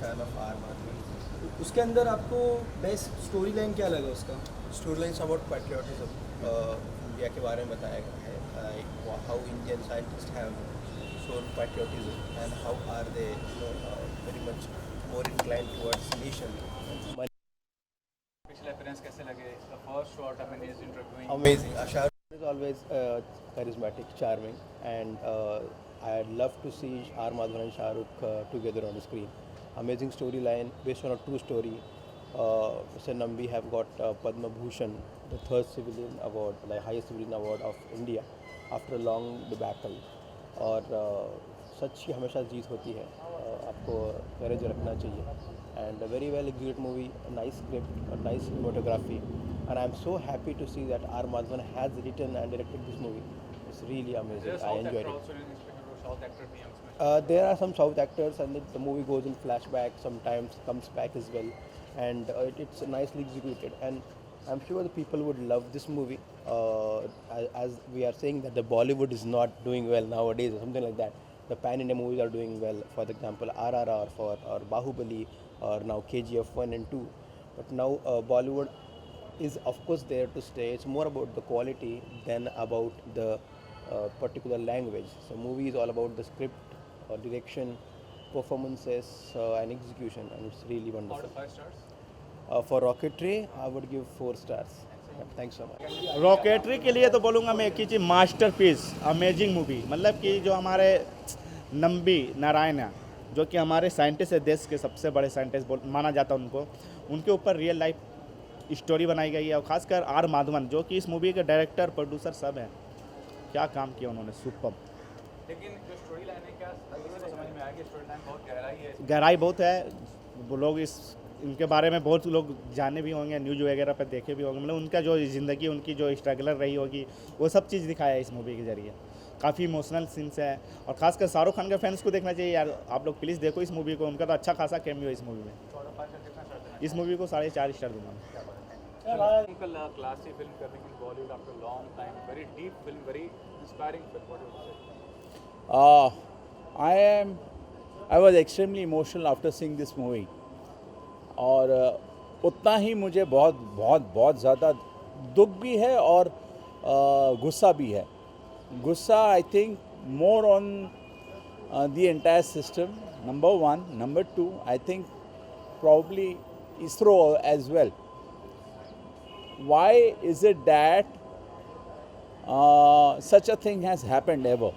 fan of R. Madhavan. उसके अंदर आपको बेस्ट स्टोरी लाइन क्या लगा उसका? Story lines about patriotism. India के बारे में बताया गया है. How Indian scientists have shown patriotism and how are they, very much more inclined towards nation. पिछले appearance कैसे लगे? The first shot, I mean, is interviewing. Amazing. Shah Rukh is always charismatic, charming, and I'd love to see R. Madhavan and Shah Rukh together on the screen. Amazing storyline based on a true story. Mr. Nambi have got Padma Bhushan, the third civilian award, the highest civilian award of India, after a long debacle. और सच की हमेशा जीत होती है. आपको करेज रखना चाहिए. And a very well executed movie, a nice script, a nice cinematography, and I'm so happy to see that R. Madhavan has written and directed this movie. It's really amazing. There's a I South enjoyed actor it. also in expected South actor भी हम इसमें. There are some South actors, and the movie goes in flashback. Sometimes comes back as well, and it's nicely executed. And I'm sure the people would love this movie. As we are saying that the Bollywood is not doing well nowadays, or something like that. The pan-India movies are doing well. For example, RRR, or Bahubali, or now KGF 1 and 2. But now Bollywood is of course there to stay. It's more about the quality than about the particular language. So movie is all about the script, direction, performances, and execution, and it's really Out wonderful. of 5 stars. For Rocketry, I would give 4 stars. Yeah, thanks so much. Rocketry के लिए तो बोलूँगा मैं एक ही चीज़, masterpiece, amazing movie. मतलब कि जो हमारे नंबी नारायण है, जो कि हमारे साइंटिस्ट है, देश के सबसे बड़े साइंटिस्ट माना जाता है उनको, उनके ऊपर रियल लाइफ स्टोरी बनाई गई है. और खासकर आर माधवन जो कि इस मूवी के डायरेक्टर प्रोड्यूसर सब हैं, क्या काम किया उन्होंने, सुपर. लेकिन जो स्टोरी लाइन है, क्या इसको समझ में आया कि स्टोरी लाइन बहुत गहराई है? गहराई बहुत है. वो लोग इनके बारे में बहुत लोग जाने भी होंगे, न्यूज़ वगैरह पर देखे भी होंगे. मतलब उनका जो ज़िंदगी, उनकी जो स्ट्रगलर रही होगी, वो सब चीज़ दिखाया है इस मूवी के ज़रिए. काफ़ी इमोशनल सीन्स है. और खासकर शाहरुख खान के फैंस को देखना चाहिए यार. आप लोग प्लीज़ देखो इस मूवी को. उनका तो अच्छा खासा कैमियो है इस मूवी में. Out of 5 stars कितना स्टार देना? इस मूवी को 4.5 स्टार दूंगा. Technical, classy film करने की Bollywood after a long time. Very deep film, very inspiring film. What do you say? I was extremely emotional after seeing this movie. और उतना ही मुझे बहुत बहुत बहुत ज़्यादा दुख भी है और गुस्सा भी है. गुस्सा I think more on the entire system, number 1. Number 2, I think probably ISRO as well. Why is it that such a thing has happened ever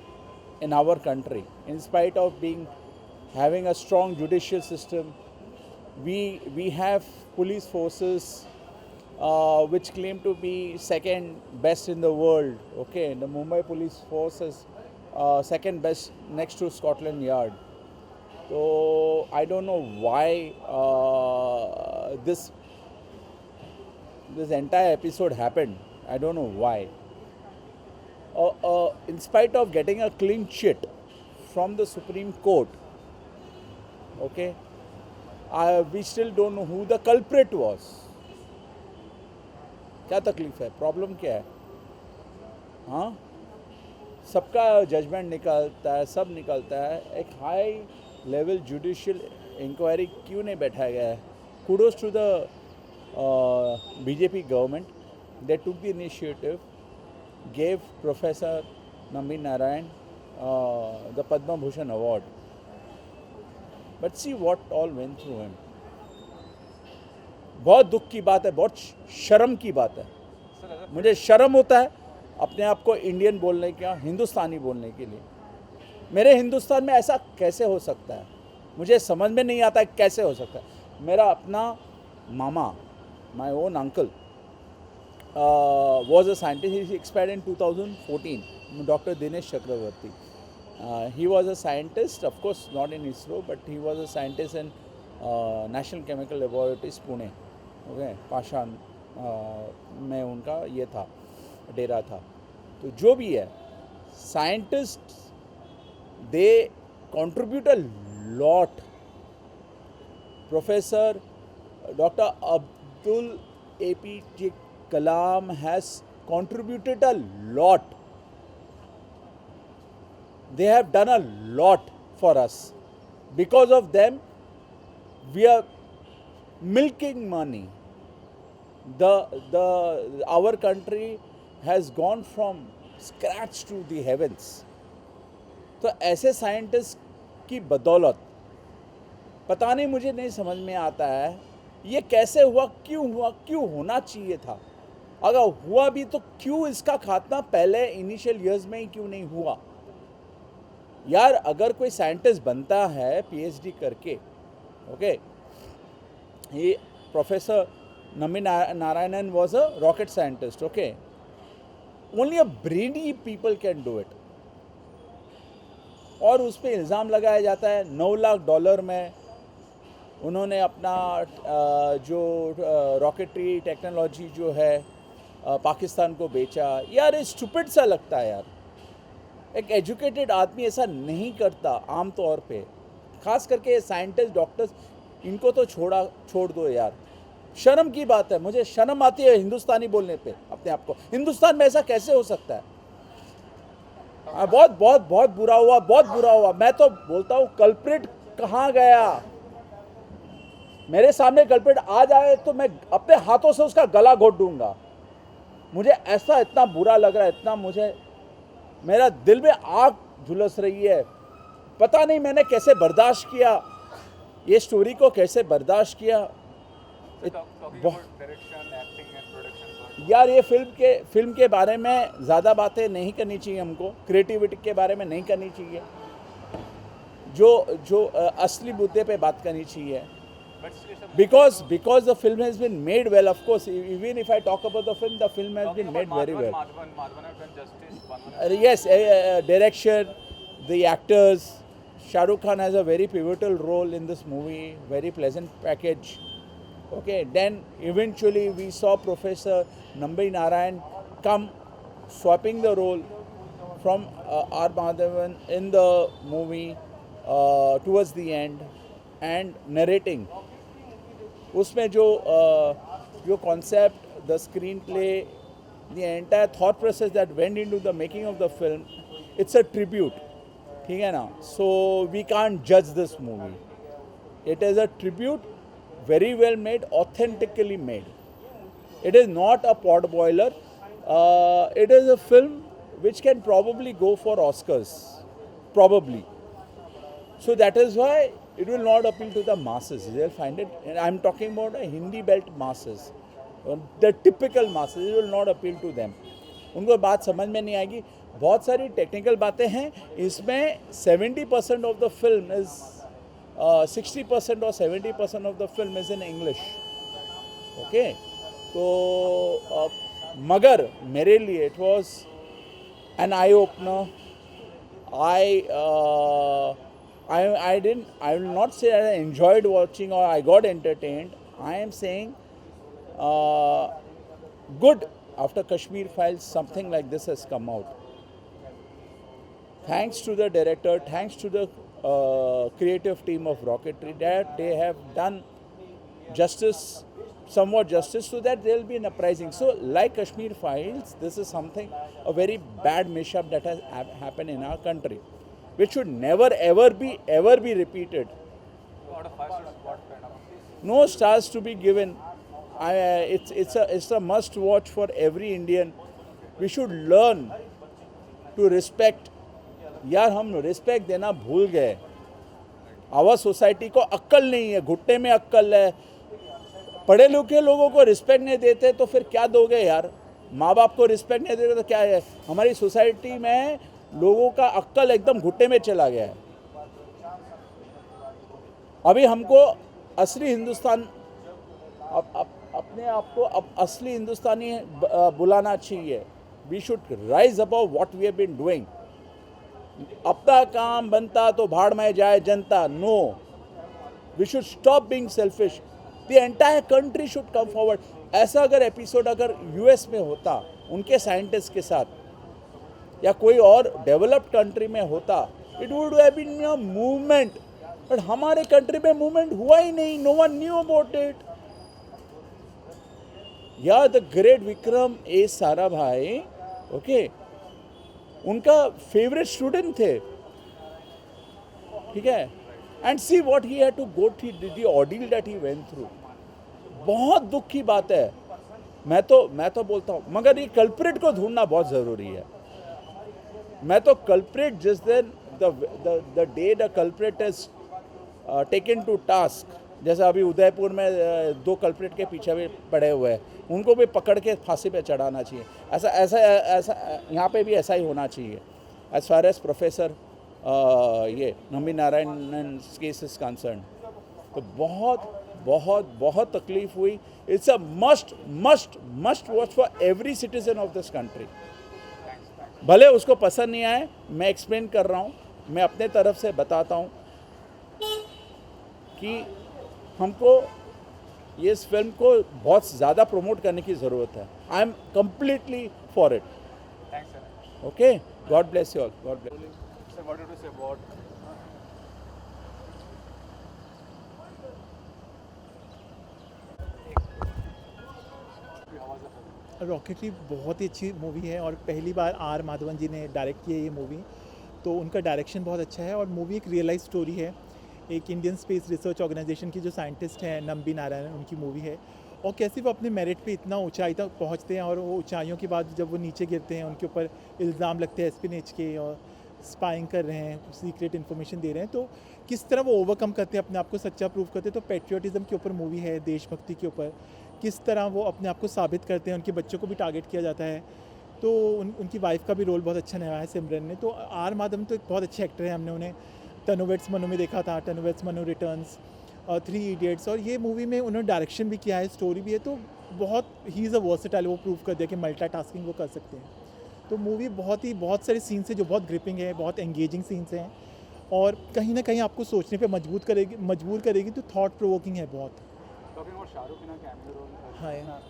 in our country? In spite of having a strong judicial system, we have police forces which claim to be second best in the world. Okay, the Mumbai police force is second best next to Scotland Yard. So I don't know why this entire episode happened. I don't know why. In spite of getting a clean sheet from the Supreme Court, okay, we still don't know who the culprit was. क्या तकलीफ है, problem क्या है? हाँ, सबका judgement निकलता है, सब निकलता है. एक हाई लेवल जुडिशियल इंक्वायरी क्यों नहीं बैठाया गया है? Kudos to the BJP government. They took the initiative, gave Professor Nambi Narayan the Padma Bhushan award. But see what all went through him. बहुत दुख की बात है, बहुत शर्म की बात है. मुझे शर्म होता है अपने आप को इंडियन बोलने का, हिंदुस्तानी बोलने के लिए. मेरे हिंदुस्तान में ऐसा कैसे हो सकता है? मुझे समझ में नहीं आता है कैसे हो सकता है. मेरा अपना मामा, my own uncle, was a scientist. He expired in 2014, Dr. Dinesh Chakravarti. He was a scientist, of course not in ISRO, but he was a scientist in National Chemical Laboratories, Pune. Okay, पाषाण में उनका ये था, डेरा था. तो जो भी है, scientists, they contribute a lot. Professor Dr. Abdul APJ Kalam has contributed a lot. They have done a lot for us. Because of them, we are milking money. Our country has gone from scratch to the heavens. तो ऐसे scientist की बदौलत पता नहीं, मुझे नहीं समझ में आता है ये कैसे हुआ, क्यों होना चाहिए था, अगर हुआ भी तो क्यों इसका खात्मा पहले इनिशियल ईयर्स में ही क्यों नहीं हुआ। यार अगर कोई साइंटिस्ट बनता है पीएचडी करके, ओके, ये professor Nambi Narayanan was a rocket scientist, okay, only a brainy people can do it, और उस पर इल्ज़ाम लगाया जाता है $9 लाख में उन्होंने अपना जो रॉकेटरी टेक्नोलॉजी जो है पाकिस्तान को बेचा। यार ये स्टूपिड सा लगता है यार, एक एजुकेटेड आदमी ऐसा नहीं करता आम तौर पे, खास करके साइंटिस्ट डॉक्टर्स, इनको तो छोड़ दो यार, शर्म की बात है। मुझे शर्म आती है हिंदुस्तानी बोलने पे अपने आप को, हिंदुस्तान में ऐसा कैसे हो सकता है। बहुत बहुत बहुत बुरा हुआ, बहुत बुरा हुआ। मैं तो बोलता हूँ कल्प्रिट कहाँ गया, मेरे सामने कल्प्रिट आ जाए तो मैं अपने हाथों से उसका गला घोट दूंगा। मुझे ऐसा इतना बुरा लग रहा है, इतना मुझे, मेरा दिल में आग झुलस रही है। पता नहीं मैंने कैसे बर्दाश्त किया ये स्टोरी को, कैसे बर्दाश्त किया। यार ये फिल्म के बारे में ज़्यादा बातें नहीं करनी चाहिए हमको, क्रिएटिविटी के बारे में नहीं करनी चाहिए, जो असली मुद्दे पे बात करनी चाहिए। Because the film has been made well, of course. Even if I talk about the film has been made very well. Madhavan have done justice. Yes, direction, the actors. Shah Rukh Khan has a very pivotal role in this movie. Very pleasant package. Okay. Then eventually we saw Professor Nambi Narayan come swapping the role from R. Madhavan in the movie towards the end and narrating. उसमें जो concept, the screenplay, the entire thought process that went into the making of the film, it's a tribute, ठीक है ना? So we can't judge this movie. It is a tribute, very well made, authentically made. It is not a pot boiler. It is a film which can probably go for Oscars, probably. So that is why it will not appeal to the masses. They'll find it, and I'm talking about the Hindi belt masses, the typical masses. It will not appeal to them. उनको बात समझ में नहीं आएगी। बहुत सारी technical बातें हैं इसमें। 70% of the film is 60% or 70% of the film is in English. Okay, तो मगर मेरे लिए it was an eye opener. I will not say I enjoyed watching or I got entertained. I am saying good. After Kashmir Files, something like this has come out. Thanks to the director, thanks to the creative team of Rocketry, that they have done justice, somewhat justice, so that there will be an uprising. So like Kashmir Files, this is something, a very bad mishap that has happened in our country, which should never ever be repeated. Out of 5 stars, what kind of? No stars to be given. It's a must watch for every Indian. We should learn to respect. यार हम respect देना भूल गए। Our society को अक्ल नहीं है, घुटने में अक्ल है। पढ़े लिखे लोगों को रिस्पेक्ट नहीं देते तो फिर क्या दोगे यार? माँ बाप को रिस्पेक्ट नहीं देते तो क्या है? हमारी सोसाइटी में लोगों का अक्ल एकदम घुटने में चला गया है। अभी हमको असली हिंदुस्तान, अपने आप को अब असली हिंदुस्तानी बुलाना चाहिए। We should rise above what we have been doing. अपना काम बनता तो भाड़ में जाए जनता। No, we should stop being selfish. The entire country should come forward. ऐसा अगर एपिसोड अगर यूएस में होता उनके साइंटिस्ट के साथ, या कोई और डेवलप्ड कंट्री में होता, it would have been a movement. But हमारे कंट्री में मूवमेंट हुआ ही नहीं। No one knew about it. या the great Vikram A Sarabhai, okay, उनका फेवरेट स्टूडेंट थे, ठीक है। and see what he had to go through, the ordeal that he went through. बहुत दुख की बात है. मैं तो बोलता हूँ, मगर ये कल्प्रिट को ढूंढना बहुत ज़रूरी है. मैं तो कल्प्रिट जिस दिन the day the culprit is taken to task, जैसे अभी उदयपुर में 2 कल्प्रिट के पीछे भी पड़े हुए हैं, उनको भी पकड़ के फांसी पे चढ़ाना चाहिए. ऐसा यहाँ पे भी ऐसा ही होना चाहिए. एज फार एज प्रोफेसर ये Nambi Narayan case is concern, तो बहुत तकलीफ हुई. It's a must watch for every citizen of this country. भले उसको पसंद नहीं आए, मैं एक्सप्लेन कर रहा हूँ, मैं अपने तरफ से बताता हूँ कि हमको ये इस फिल्म को बहुत ज़्यादा प्रमोट करने की ज़रूरत है. I am completely for it. Thanks, sir. Okay, God bless you all. God bless. Sir, what did you say about rocketry बहुत ही अच्छी मूवी है और पहली बार आर माधवन जी ने डायरेक्ट की है ये मूवी, तो उनका डायरेक्शन बहुत अच्छा है. और मूवी एक रियल लाइफ स्टोरी है. एक इंडियन स्पेस रिसर्च ऑर्गेनाइजेशन की जो साइंटिस्ट हैं नम्बी नारायण, उनकी मूवी है. और कैसे वो अपने मेरिट पे इतना ऊंचाई तक पहुंचते हैं और वो ऊंचाइयों के बाद जब वो नीचे गिरते हैं, उनके ऊपर इल्ज़ाम लगते हैं एस्पिनेज के और स्पाइंग कर रहे हैं, सीक्रेट इन्फॉर्मेशन दे रहे हैं, तो किस तरह वो ओवरकम करते हैं, अपने आप को सच्चा प्रूव करते हैं. तो पेट्रियोटिज़म के ऊपर मूवी है, देशभक्ति के ऊपर किस तरह वो अपने आप को साबित करते हैं. उनके बच्चों को भी टारगेट किया जाता है, तो उनकी वाइफ का भी रोल बहुत अच्छा निभाया है सिमरन ने. तो आर माधवन तो एक बहुत अच्छे एक्टर हैं. हमने उन्हें तनुवेट्स मनु में देखा था, तनुवेट्स मनु रिटर्न्स और 3 इडियट्स, और ये मूवी में उन्होंने डायरेक्शन भी किया है, स्टोरी भी है. तो बहुत ही इज़ अ वर्सेटाइल, वो प्रूव कर दिया कि मल्टीटास्किंग वो कर सकते हैं. तो मूवी बहुत सारे सीन्स हैं जो बहुत ग्रिपिंग है, बहुत एंगेजिंग सीन्स हैं और कहीं ना कहीं आपको सोचने पे मजबूर करेगी. तो थॉट प्रोवोकिंग है बहुत. talking about शाहरुख खान का cameo role? हाँ,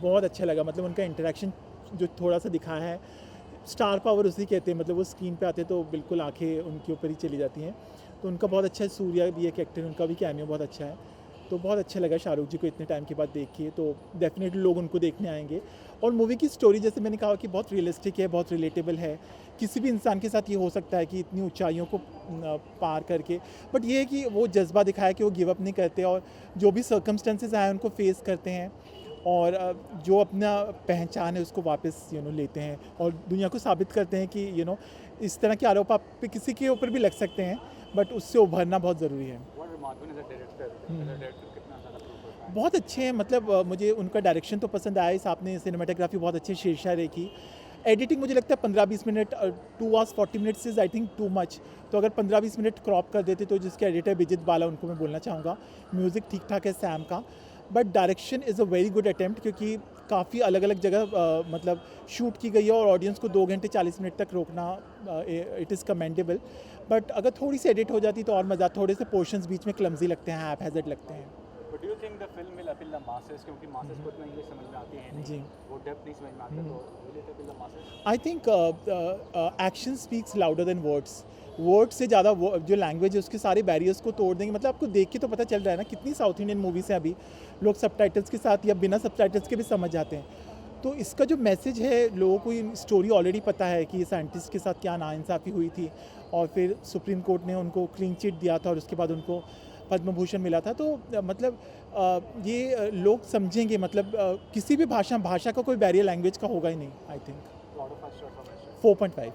बहुत अच्छा लगा. मतलब उनका इंटरेक्शन जो थोड़ा सा दिखाया है, स्टार पावर उसी कहते हैं. मतलब वो स्क्रीन पे आते तो बिल्कुल आंखें उनके ऊपर ही चली जाती हैं. तो उनका बहुत अच्छा है. सूर्या भी एक एक्टर है, उनका भी कैमियो बहुत अच्छा है. तो बहुत अच्छा लगा शाहरुख जी को इतने टाइम के बाद देखिए, तो डेफिनेटली लोग उनको देखने आएंगे. और मूवी की स्टोरी जैसे मैंने कहा कि बहुत रियलिस्टिक है, बहुत रिलेटेबल है. किसी भी इंसान के साथ ये हो सकता है कि इतनी ऊंचाइयों को पार करके, बट ये है कि वो जज्बा दिखाया कि वो गिव अप नहीं करते और जो भी सर्कमस्टेंसेस आए उनको फेस करते हैं और जो अपना पहचान है उसको वापस लेते हैं और दुनिया को साबित करते हैं कि इस तरह के आरोप आप पे किसी के ऊपर भी लग सकते हैं, बट उससे उभरना बहुत ज़रूरी है. What about Madhavan as a director? As a director कितना ज़्यादा proof होता है? बहुत अच्छे हैं. मतलब मुझे उनका डायरेक्शन तो पसंद आया. इस आपने सिनेमाटोग्राफी बहुत अच्छी शेरशाह रे की. एडिटिंग मुझे लगता है 15-20 minute, 2 hours 40 minutes is I think too much. तो अगर 15-20 मिनट क्रॉप कर देते तो जिसके एडिटर विजित बाला, उनको मैं बोलना चाहूँगा. म्यूज़िक ठीक ठाक है सैम का, but direction is a very good attempt क्योंकि काफ़ी अलग अलग जगह मतलब शूट की गई है और ऑडियंस को 2 घंटे 40 मिनट तक रोकना इट इज़ कमेंडेबल. बट अगर थोड़ी सी एडिट हो जाती तो और मज़ा. थोड़े से पोर्शंस बीच में क्लमजी लगते हैं, हैज़र्ड लगते हैं. But do you think the film will appeal the masses? क्योंकि masses को इतना इंग्लिश समझ में आती है नहीं, जी. वो डेप्थ नहीं समझ में आता, तो will it appeal the masses? I think action speaks louder than words. Word से ज़्यादा जो लैंग्वेज है उसके सारे बैरियर्स को तोड़ देंगे. मतलब आपको देख के तो पता चल रहा है ना, कितनी साउथ इंडियन मूवीज़ हैं अभी, लोग सबटाइटल्स के साथ या बिना सबटाइटल्स के भी समझ जाते हैं. तो इसका जो मैसेज है, लोगों को ये स्टोरी ऑलरेडी पता है कि साइंटिस्ट के साथ क्या नाइंसाफ़ी हुई थी और फिर सुप्रीम कोर्ट ने उनको क्लीन चिट दिया था और उसके बाद उनको पद्म भूषण मिला था. तो मतलब ये लोग समझेंगे. मतलब किसी भी भाषा का कोई बैरियर लैंग्वेज का होगा ही नहीं. I think Out of 5 stars, how much? 4.5.